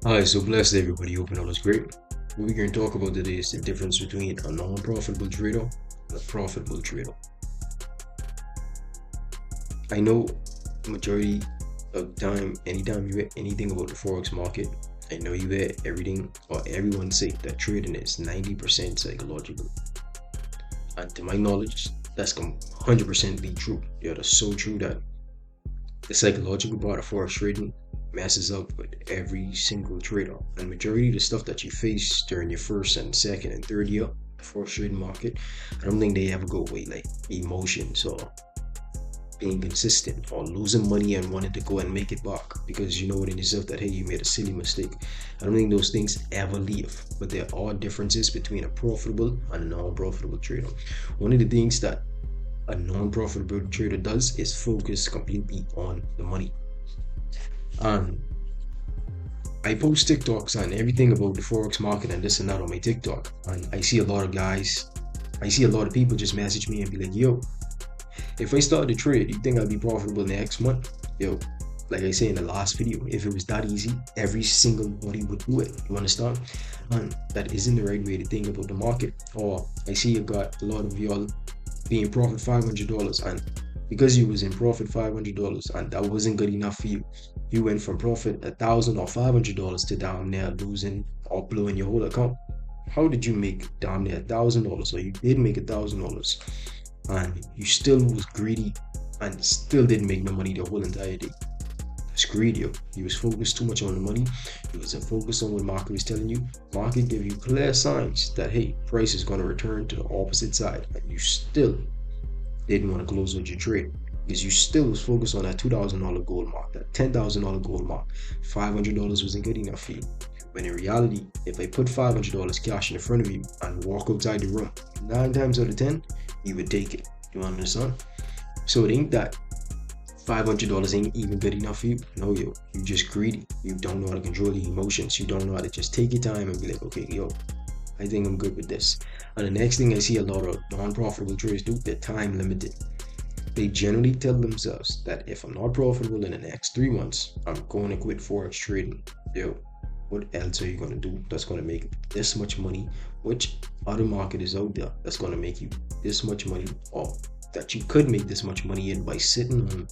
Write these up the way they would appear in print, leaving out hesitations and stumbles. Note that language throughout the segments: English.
Hi, so blessed everybody. Hoping all is great. What we're going to talk about today is the difference between a non-profitable trader and a profitable trader. I know majority of the time, anytime you hear anything about the forex market, I know you hear everything or everyone say that trading is 90% psychological. And to my knowledge, that's 100% be true. Yeah, that's so true that the psychological part of forex trading messes up with every single trader. And majority of the stuff that you face during your first and second and third year forex trading market, I don't think they ever go away. Like emotions or being consistent or losing money and wanting to go and make it back because you know within yourself that hey, you made a silly mistake. I don't think those things ever leave. But there are differences between a profitable and a non-profitable trader. One of the things that a non-profitable trader does is focus completely on the money. And I post TikToks and everything about the forex market and this and that on my TikTok, and I see a lot of guys, I see a lot of people just message me and be like, "Yo, if I start to trade, you think I'll be profitable next month?" Yo, like I say in the last video, if it was that easy, every single body would do it. You understand? And that isn't the right way to think about the market. Or I see you got a lot of y'all being profit $500, and because you was in profit $500 and that wasn't good enough for you, you went from profit $1,000 or $500 to down there losing or blowing your whole account. How did you make down there $1,000? Or you did make $1,000 and you still was greedy and still didn't make no money the whole entire day. That's greedy, yo. You was focused too much on the money. You wasn't focused on what market was telling you. Market give you clear signs that hey, price is going to return to the opposite side, and you still didn't want to close with your trade because you still was focused on that $2,000 goal mark, that $10,000 goal mark. $500 wasn't good enough for you. When in reality, if I put $500 cash in front of you and walk outside the room, 9 times out of 10, you would take it. You understand? So it ain't that $500 ain't even good enough for you. No, yo, you just greedy. You don't know how to control your emotions. You don't know how to just take your time and be like, okay, yo, I think I'm good with this. And the next thing I see a lot of non-profitable traders do, they're time limited. They generally tell themselves that if I'm not profitable in the next 3 months, I'm going to quit forex trading. Yo, what else are you going to do that's going to make this much money? Which other market is out there that's going to make you this much money, or that you could make this much money in by sitting home,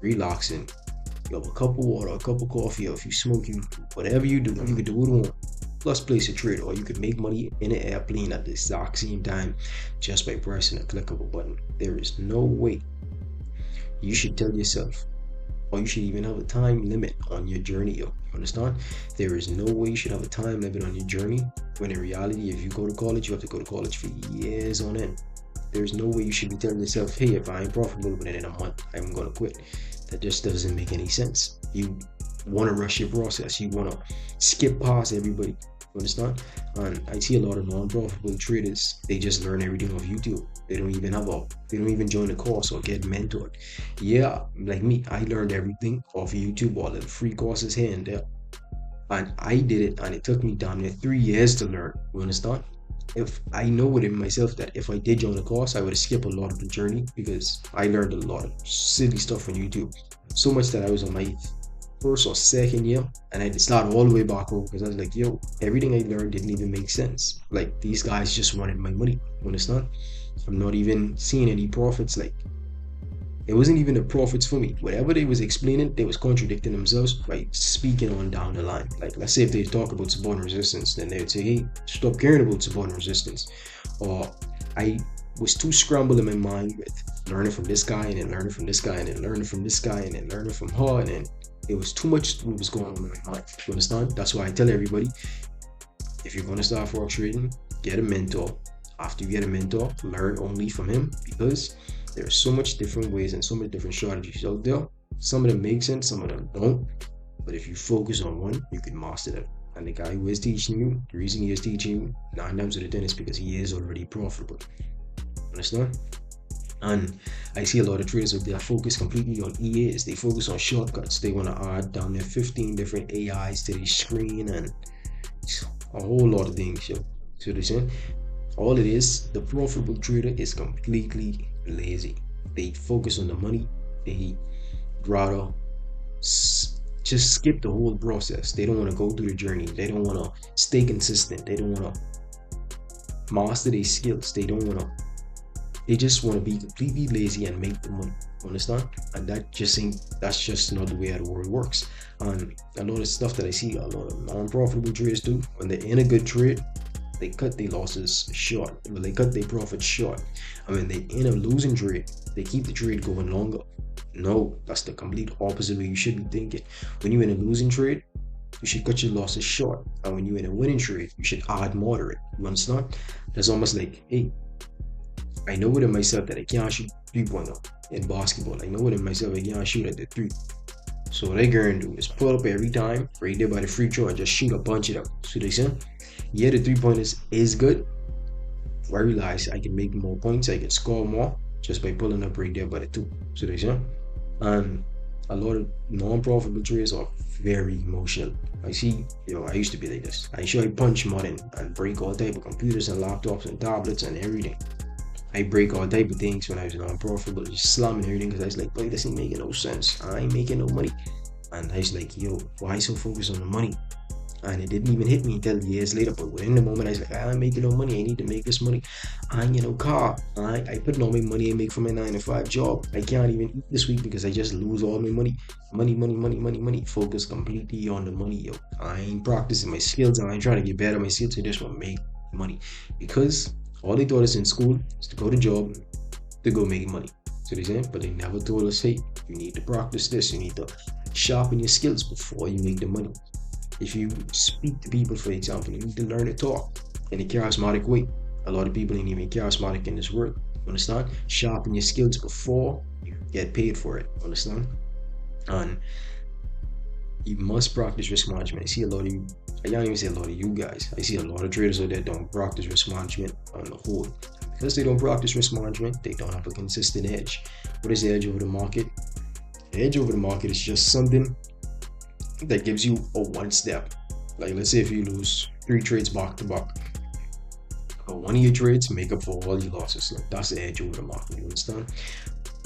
relaxing? You have a cup of water, a cup of coffee, or if you smoke, you whatever you do, you could do it on plus place a trade, or you could make money in an airplane at the exact same time just by pressing a click of a button. There is no way. You should tell yourself, or you should even have a time limit on your journey. You understand? There is no way you should have a time limit on your journey when in reality, if you go to college, you have to go to college for years on end. There's no way you should be telling yourself, hey, if I ain't profitable within a month, I'm gonna quit. That just doesn't make any sense. You want to rush your process. You want to skip past everybody. You understand? And I see a lot of non-profitable traders. They just learn everything off YouTube. They don't even join a course or get mentored. Yeah, like me, I learned everything off YouTube, all the free courses here and there. And I did it, and it took me down there 3 years to learn. You understand? If I know within myself that if I did join a course, I would skip a lot of the journey because I learned a lot of silly stuff on YouTube. So much that I was on my first or second year and I had to start all the way back over because I was like, yo, everything I learned didn't even make sense. Like these guys just wanted my money. You understand? I'm not even seeing any profits. Like it wasn't even the profits for me. Whatever they was explaining, they was contradicting themselves by speaking on down the line. Like let's say if they talk about support resistance, then they would say, hey, stop caring about support resistance. Or I was too scrambled in my mind with learning from this guy and then learning from this guy and then learning from this guy and then learning from her, and then it was too much what was going on in my mind. You understand? That's why I tell everybody, if you're going to start forex trading, get a mentor. After you get a mentor, learn only from him because there are so much different ways and so many different strategies out there. Some of them make sense, some of them don't. But if you focus on one, you can master them. And the guy who is teaching you, the reason he is teaching you 9 times out of 10 is because he is already profitable. Understand? And I see a lot of traders out there focus completely on EAs. They focus on shortcuts. They want to add down there 15 different AIs to their screen and a whole lot of things. Yo. See what I'm saying? All it is, the profitable trader is completely lazy. They focus on the money. They rather just skip the whole process. They don't want to go through the journey. They don't want to stay consistent. They don't want to master their skills. They just want to be completely lazy and make the money. Understand? And that's just not the way the world works. And a lot of stuff that I see a lot of non-profitable traders do, when they're in a good trade, they cut their losses short. Well, they cut their profits short. And when they in a losing trade, they keep the trade going longer. No, that's the complete opposite way you should be thinking. When you're in a losing trade, you should cut your losses short. And when you're in a winning trade, you should add moderate. You understand? That's almost like, hey, I know within myself that I can't shoot 3-pointer in basketball. I know within myself I can't shoot at the 3. So what I gonna do is pull up every time right there by the free throw and just shoot a bunch it up. So they say, yeah, the 3-pointers is good. I realize I can make more points, I can score more just by pulling up right there by the 2. So they say, and a lot of non-profitable traders are very emotional. I used to be like this. I punch more and break all type of computers and laptops and tablets and everything. I break all type of things when I was non-profitable, just slamming everything because I was like, boy, this ain't making no sense. I ain't making no money. And I was like, yo, why so focused on the money? And it didn't even hit me until years later. But within the moment, I was like, I'm making no money. I need to make this money. And I put all my money I make from my 9-to-5 job. I can't even eat this week because I just lose all my money. Money. Focus completely on the money, yo. I ain't practicing my skills. I ain't trying to get better at my skills. I just want to make money. Because all they taught us in school is to go to job, to go make money. So they say, but they never told us, hey, you need to practice this. You need to sharpen your skills before you make the money. If you speak to people, for example, you need to learn to talk in a charismatic way. A lot of people ain't even charismatic in this world. Understand? Sharpen your skills before you get paid for it. Understand? And you must practice risk management. I see a lot of you. I can't even say a lot of you guys. I see a lot of traders out there don't practice risk management on the whole. Because they don't practice risk management, they don't have a consistent edge. What is the edge over the market? The edge over the market is just something that gives you a one step. Like let's say if you lose 3 trades back to back, one of your trades make up for all your losses. Like that's the edge over the market. You understand?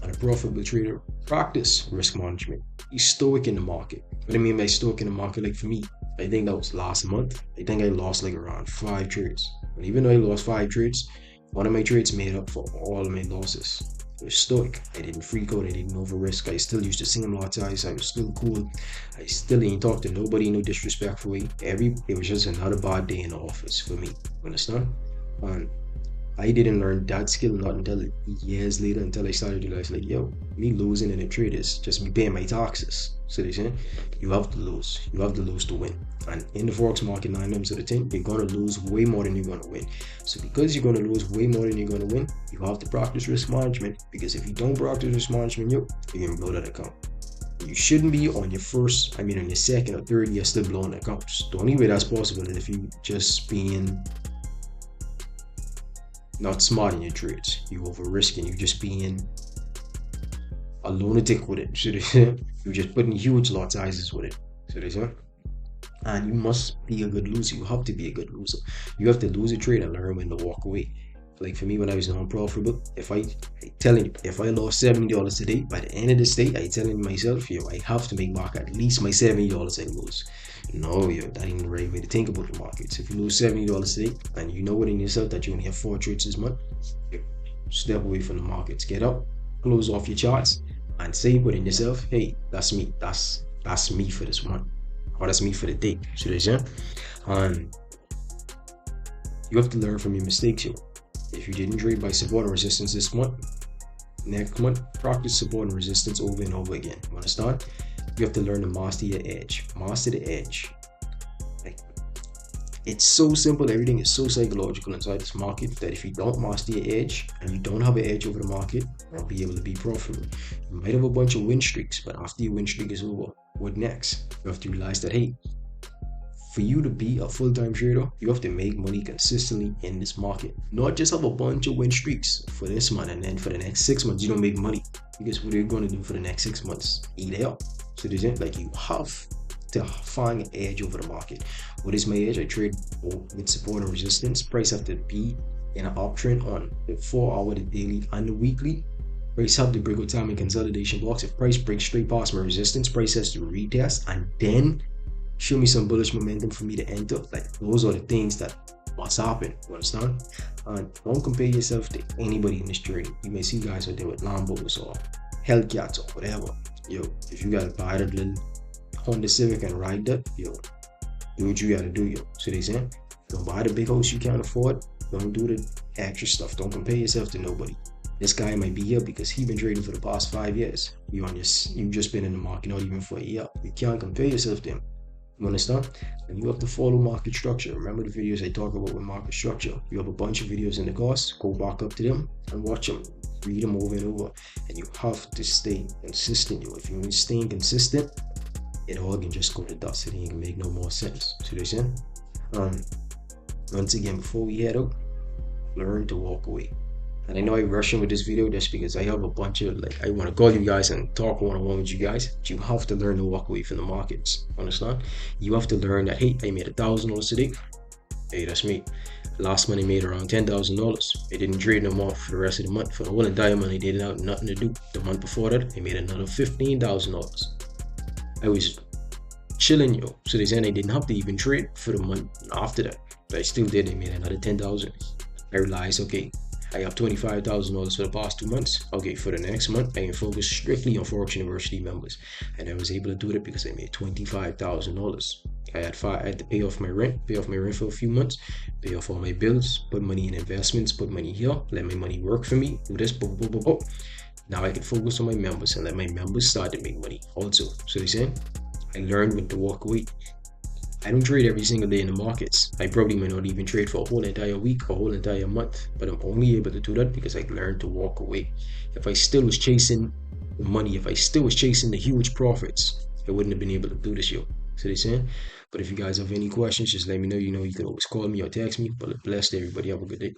And a profitable trader practice risk management. He's stoic in the market. What I mean by stoic in the market, like for me, I think that was last month. I think I lost like around 5 trades. And even though I lost 5 trades, one of my trades made up for all of my losses. I was stoic. I didn't freak out. I didn't over risk. I still used the same lot size. I was still cool. I still didn't talk to nobody, no disrespectful way. It was just another bad day in the office for me. Understand? And I didn't learn that skill not until years later, until I started to realize like, yo, me losing in a trade is just me paying my taxes. So they say, you have to lose. You have to lose to win. And in the forex market, 9 times out of 10, you're going to lose way more than you're going to win. So because you're going to lose way more than you're going to win, you have to practice risk management. Because if you don't practice risk management, you're going to blow that account. You shouldn't be on your second or third year still blowing accounts. The only way that's possible is if you just being not smart in your trades. You over risking. You just being a lunatic with it. So you're just putting huge lot sizes with it. So they say, and you must be a good loser. You have to be a good loser. You have to lose a trade and learn when to walk away. Like for me, when I was non-profitable, if I lost $70 today, by the end of this day, I telling myself, yo, I have to make back at least my $70 I lose. No, yo, that ain't the right way to think about the markets. If you lose $70 today, and you know within yourself that you only have 4 trades this month, step away from the markets. Get up, close off your charts, and say within yourself, hey, that's me. That's me for this month, or that's me for the day. So they say, and you have to learn from your mistakes, yo. If you didn't trade by support and resistance this month, next month, practice support and resistance over and over again. You understand? You have to learn to master your edge. Master the edge. Like, it's so simple. Everything is so psychological inside this market that if you don't master your edge and you don't have an edge over the market, you won't be able to be profitable. You might have a bunch of win streaks, but after your win streak is over, what next? You have to realize that, hey, for you to be a full-time trader, you have to make money consistently in this market. Not just have a bunch of win streaks for this month and then for the next 6 months, you don't make money. Because what are you going to do for the next 6 months? Eat it up. So there's like you have to find an edge over the market. What is my edge? I trade with support and resistance. Price have to be in an uptrend on the 4-hour, the daily, and the weekly. Price help to break out time in consolidation blocks. If price breaks straight past my resistance, price has to retest and then show me some bullish momentum for me to enter. Like those are the things that must happen. You understand? And don't compare yourself to anybody in this trading. You may see guys out there with Lambos or Hellcats or whatever. Yo, if you gotta buy that little Honda Civic and ride that, yo, do what you gotta do, yo. So they say, don't buy the big house you can't afford. Don't do the extra stuff. Don't compare yourself to nobody. This guy might be here because he been trading for the past 5 years. You've just been in the market not even for a year. You can't compare yourself to him. You understand? And you have to follow market structure. Remember the videos I talk about with market structure. You have a bunch of videos in the course. Go back up to them and watch them. Read them over and over. And you have to stay consistent. Yo. If you're staying consistent, it all can just go to dust. It ain't gonna make no more sense. See what I'm saying? Once again, before we head out, learn to walk away. And I know I'm rushing with this video just because I have a bunch of, like, I want to call you guys and talk one-on-one with you guys. But you have to learn to walk away from the markets. Understand? You have to learn that, hey, I made $1,000 today. Hey, that's me. Last month I made around $10,000. I didn't trade them off for the rest of the month. For the whole entire month I didn't have nothing to do. The month before that, I made another $15,000. I was chilling, yo. So they said I didn't have to even trade for the month after that. But I still did. I made another $10,000. I realized, okay, I have $25,000 for the past 2 months. Okay, for the next month, I can focus strictly on Forex University members. And I was able to do it because I made $25,000. I had to pay off my rent for a few months, pay off all my bills, put money in investments, put money here, let my money work for me, do this, boom, boom, boom, boom. Now I can focus on my members and let my members start to make money also. So they say, I learned when to walk away. I don't trade every single day in the markets. I probably may not even trade for a whole entire week or a whole entire month, but I'm only able to do that because I learned to walk away. If I still was chasing the money, if I still was chasing the huge profits, I wouldn't have been able to do this, yo. So they saying? But if you guys have any questions, just let me know. You know, you can always call me or text me. But blessed everybody. Have a good day.